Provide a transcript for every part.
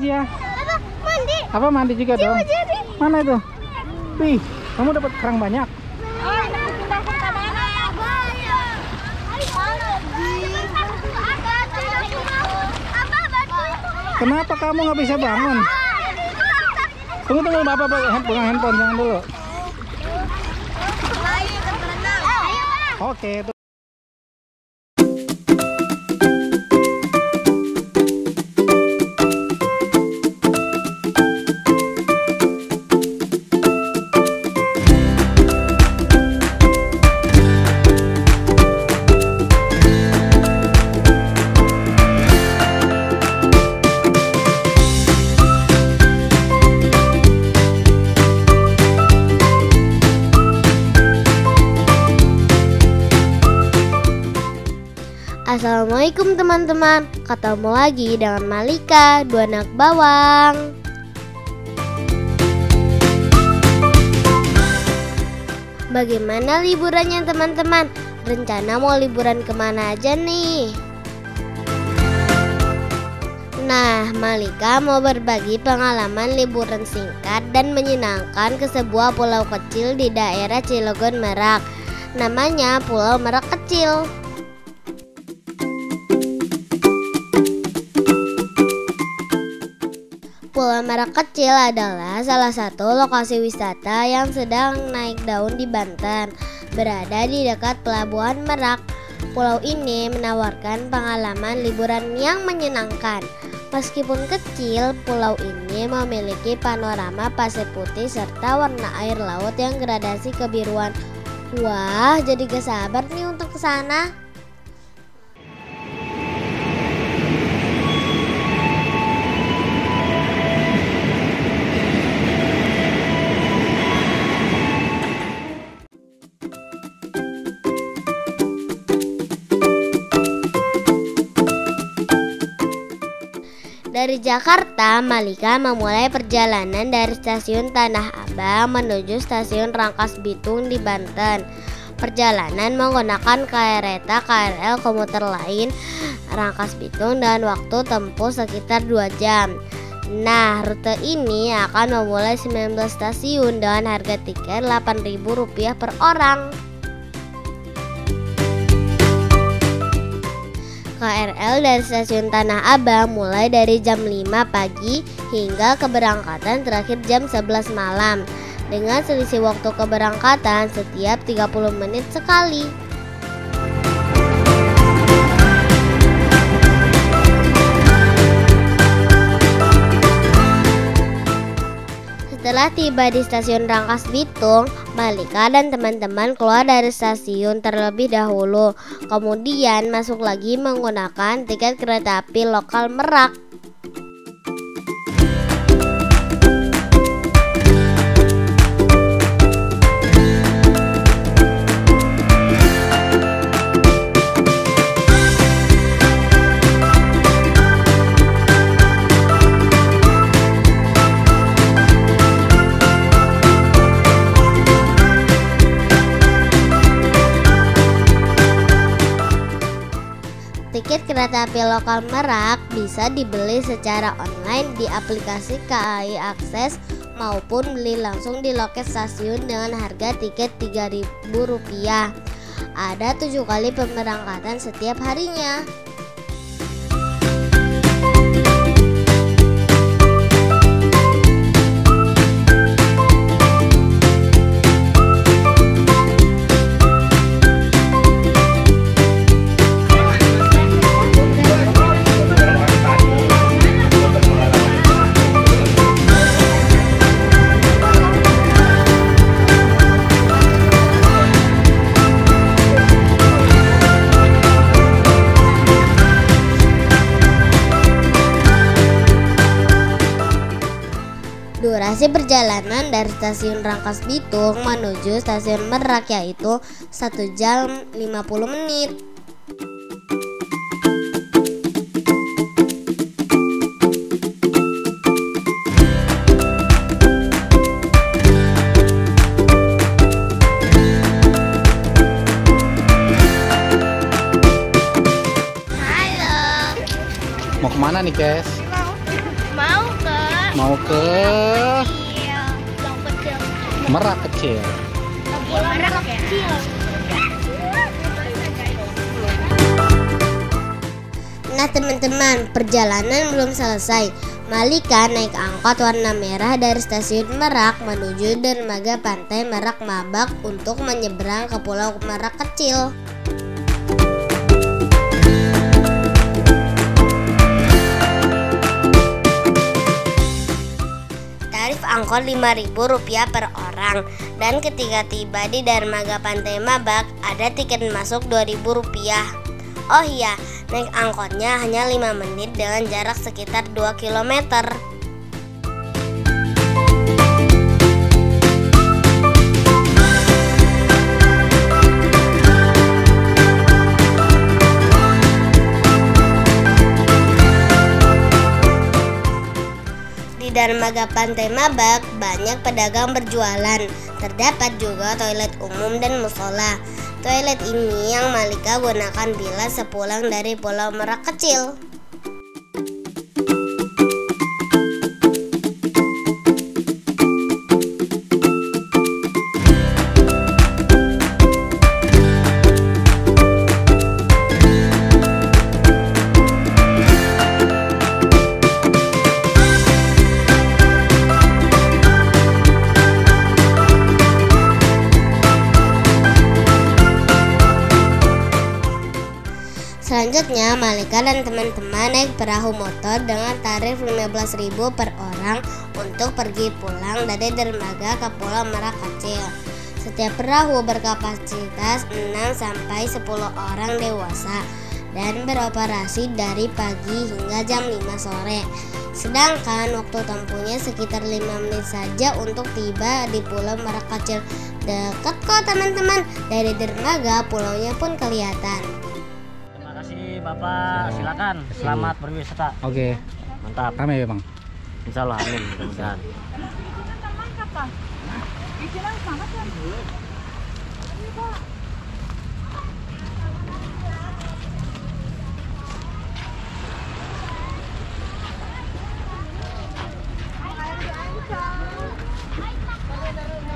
Ya. Apa? Mandi. Apa mandi juga dong? Jadi. Mana itu? Wih, kamu dapat kerang banyak. Kenapa kamu nggak bisa bangun? Tunggu, bapak pegang handphone, jangan dulu. Oke. Assalamualaikum teman-teman, ketemu lagi dengan Malika, dua anak bawang. Bagaimana liburannya teman-teman? Rencana mau liburan kemana aja nih? Nah, Malika mau berbagi pengalaman liburan singkat dan menyenangkan ke sebuah pulau kecil di daerah Cilegon Merak. Namanya Pulau Merak Kecil. Pulau Merak Kecil adalah salah satu lokasi wisata yang sedang naik daun di Banten, berada di dekat Pelabuhan Merak. Pulau ini menawarkan pengalaman liburan yang menyenangkan. Meskipun kecil, pulau ini memiliki panorama pasir putih serta warna air laut yang gradasi kebiruan. Wah, jadi gak sabar nih untuk ke sana. Dari Jakarta, Malika memulai perjalanan dari stasiun Tanah Abang menuju stasiun Rangkas Bitung di Banten. Perjalanan menggunakan kereta KRL komuter lain Rangkas Bitung dan waktu tempuh sekitar 2 jam. Nah, rute ini akan memulai 19 stasiun dengan harga tiket Rp8.000 per orang. KRL dari stasiun Tanah Abang mulai dari jam 5 pagi hingga keberangkatan terakhir jam 11 malam dengan selisih waktu keberangkatan setiap 30 menit sekali. Setelah tiba di stasiun Rangkas Bitung, Malika dan teman-teman keluar dari stasiun terlebih dahulu. Kemudian masuk lagi menggunakan tiket kereta api lokal Merak. Tiket kereta api lokal Merak bisa dibeli secara online di aplikasi KAI Akses maupun beli langsung di loket stasiun dengan harga tiket Rp3.000. Ada 7 kali pemberangkatan setiap harinya. Durasi perjalanan dari stasiun Rangkas Bitung menuju stasiun Merak yaitu 1 jam 50 menit. Mau kemana nih, Kes? Mau Mau ke Merak Kecil. Merak kecil. Nah teman-teman, perjalanan belum selesai. Malika naik angkot warna merah dari stasiun Merak menuju dermaga pantai Merak Mabak untuk menyeberang ke Pulau Merak Kecil. Tarif angkot Rp5.000 per orang, dan ketika tiba di dermaga pantai Mabak ada tiket masuk Rp2.000. Oh iya, naik angkotnya hanya 5 menit dengan jarak sekitar 2 km. Di dermaga pantai Mabak banyak pedagang berjualan. Terdapat juga toilet umum dan musola. Toilet ini yang Malika gunakan bila sepulang dari Pulau Merak Kecil. Selanjutnya, Malika dan teman-teman naik perahu motor dengan tarif Rp15.000 per orang untuk pergi pulang dari dermaga ke Pulau Merak Kecil. Setiap perahu berkapasitas 6-10 orang dewasa dan beroperasi dari pagi hingga jam 5 sore. Sedangkan waktu tempuhnya sekitar 5 menit saja untuk tiba di Pulau Merak Kecil. Dekat kok teman-teman, dari dermaga pulaunya pun kelihatan. Bapak, silakan. Selamat berwisata. Oke. Mantap. Rame ya, Bang? Insya Allah, amin. Mudah-mudahan.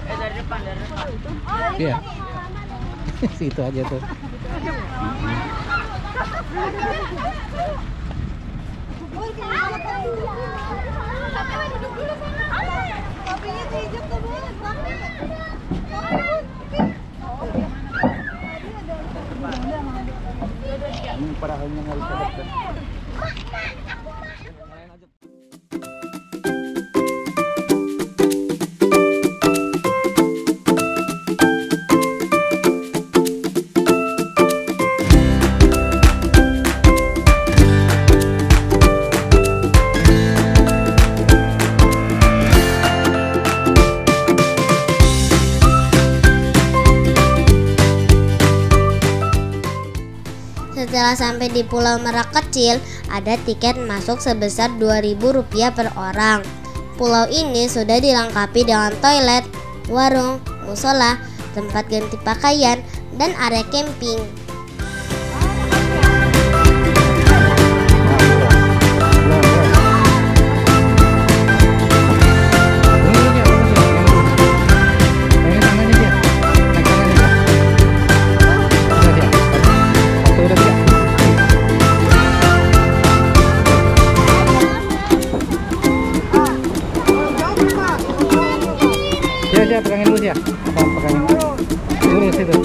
Dari depan. Iya. Situ aja tuh. Ini perahunya nggak bisa dekat. Setelah sampai di Pulau Merak Kecil, ada tiket masuk sebesar Rp2.000 per orang. Pulau ini sudah dilengkapi dengan toilet, warung, musola, tempat ganti pakaian, dan area camping. Ya, pegangin dulu ya. Pegangin dulu situ.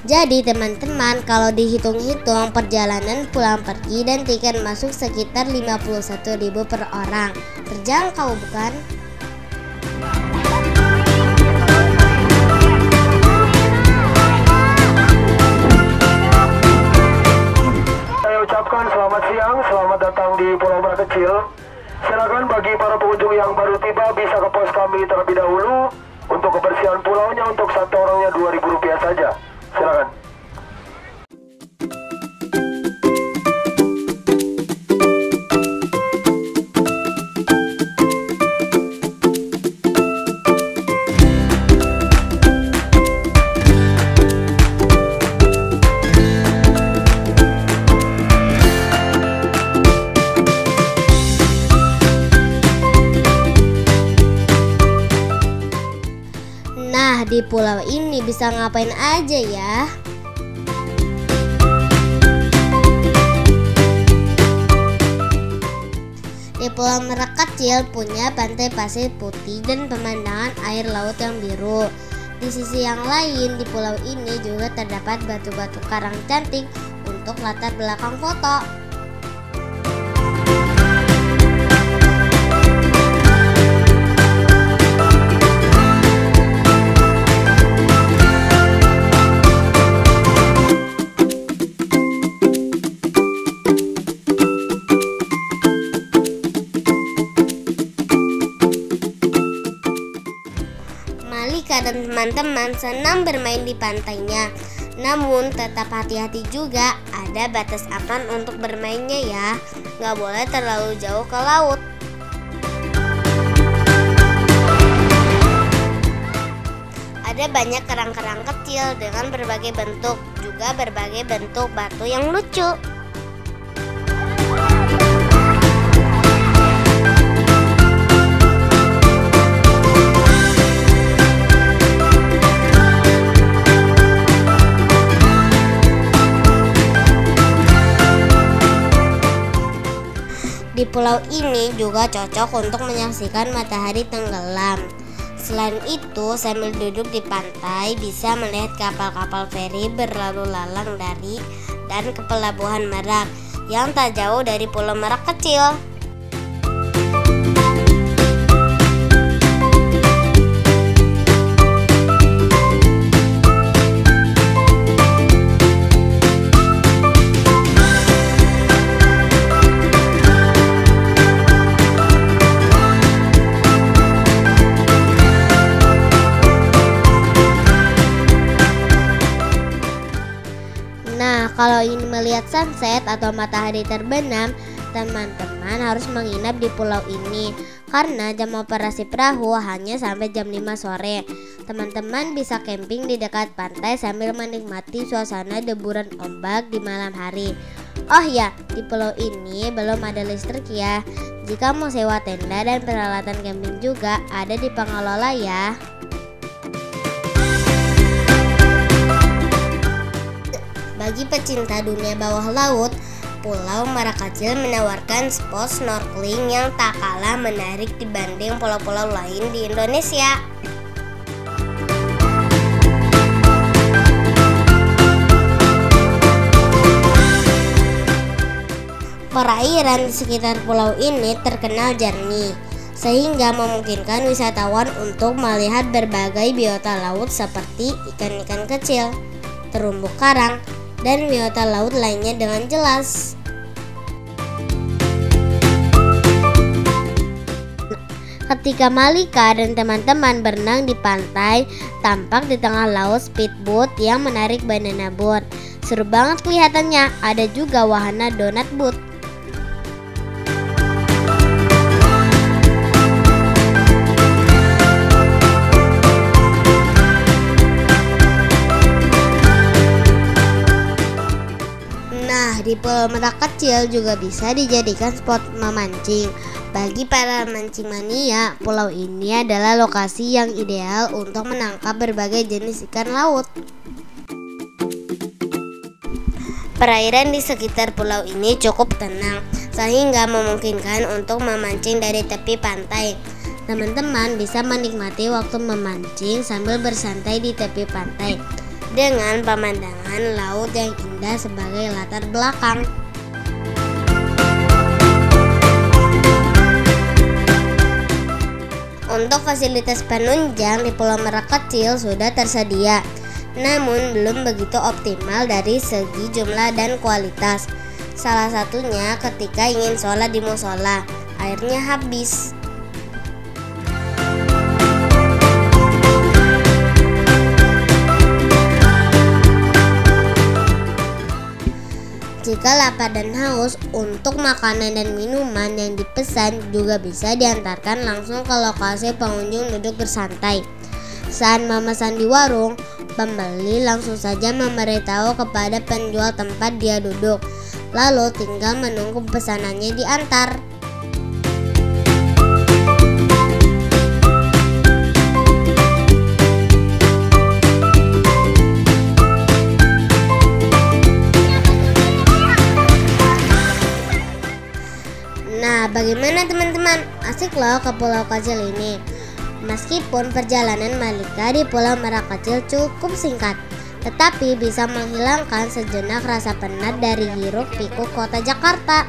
Jadi teman-teman, kalau dihitung-hitung perjalanan pulang pergi dan tiket masuk sekitar Rp51.000 per orang. Terjangkau bukan? Saya ucapkan selamat siang, selamat datang di Pulau Merak Kecil. Silakan bagi para pengunjung yang baru tiba bisa ke pos kami terlebih dahulu. Untuk kebersihan pulaunya untuk satu orangnya Rp2.000 saja. Silakan. Di pulau ini bisa ngapain aja ya? Di Pulau Merak kecil punya pantai pasir putih dan pemandangan air laut yang biru. Di sisi yang lain di pulau ini juga terdapat batu-batu karang cantik untuk latar belakang foto. Malika dan teman-teman senang bermain di pantainya. Namun tetap hati-hati juga, ada batas aman untuk bermainnya ya. Nggak boleh terlalu jauh ke laut. Ada banyak kerang-kerang kecil dengan berbagai bentuk, juga berbagai bentuk batu yang lucu. Di pulau ini juga cocok untuk menyaksikan matahari tenggelam. Selain itu, sambil duduk di pantai bisa melihat kapal-kapal feri berlalu lalang dari dan ke pelabuhan Merak yang tak jauh dari Pulau Merak kecil. Nah, kalau ingin melihat sunset atau matahari terbenam, teman-teman harus menginap di pulau ini karena jam operasi perahu hanya sampai jam 5 sore. Teman-teman bisa camping di dekat pantai sambil menikmati suasana deburan ombak di malam hari. Oh ya, di pulau ini belum ada listrik ya. Jika mau sewa tenda dan peralatan camping juga ada di pengelola ya. Bagi pecinta dunia bawah laut, Pulau Merak kecil menawarkan spot snorkeling yang tak kalah menarik dibanding pulau-pulau lain di Indonesia. Perairan di sekitar pulau ini terkenal jernih, sehingga memungkinkan wisatawan untuk melihat berbagai biota laut seperti ikan-ikan kecil, terumbu karang, dan biota laut lainnya dengan jelas. Ketika Malika dan teman-teman berenang di pantai, tampak di tengah laut speedboat yang menarik banana boat. Seru banget kelihatannya, ada juga wahana donat boat. Di Pulau Merak kecil juga bisa dijadikan spot memancing. Bagi para mancing mania, pulau ini adalah lokasi yang ideal untuk menangkap berbagai jenis ikan laut. Perairan di sekitar pulau ini cukup tenang, sehingga memungkinkan untuk memancing dari tepi pantai. Teman-teman bisa menikmati waktu memancing sambil bersantai di tepi pantai dengan pemandangan laut yang indah sebagai latar belakang. Untuk fasilitas penunjang di Pulau Merak kecil sudah tersedia, namun belum begitu optimal dari segi jumlah dan kualitas. Salah satunya ketika ingin sholat di musola, airnya habis. Jika lapar dan haus, untuk makanan dan minuman yang dipesan juga bisa diantarkan langsung ke lokasi pengunjung duduk bersantai. Saat memesan di warung, pembeli langsung saja memberitahu kepada penjual tempat dia duduk, lalu tinggal menunggu pesanannya diantar. Nah, bagaimana teman-teman? Asik loh ke pulau kecil ini. Meskipun perjalanan Malika di Pulau Merak Kecil cukup singkat, tetapi bisa menghilangkan sejenak rasa penat dari hiruk pikuk kota Jakarta.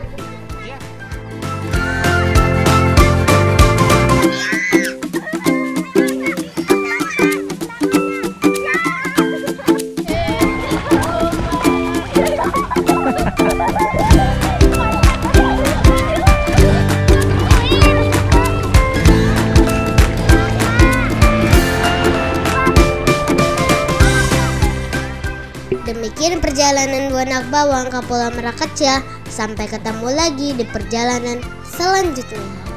Demikian perjalanan Bonak Bawang ke Pulau Merak Kecil. Sampai ketemu lagi di perjalanan selanjutnya.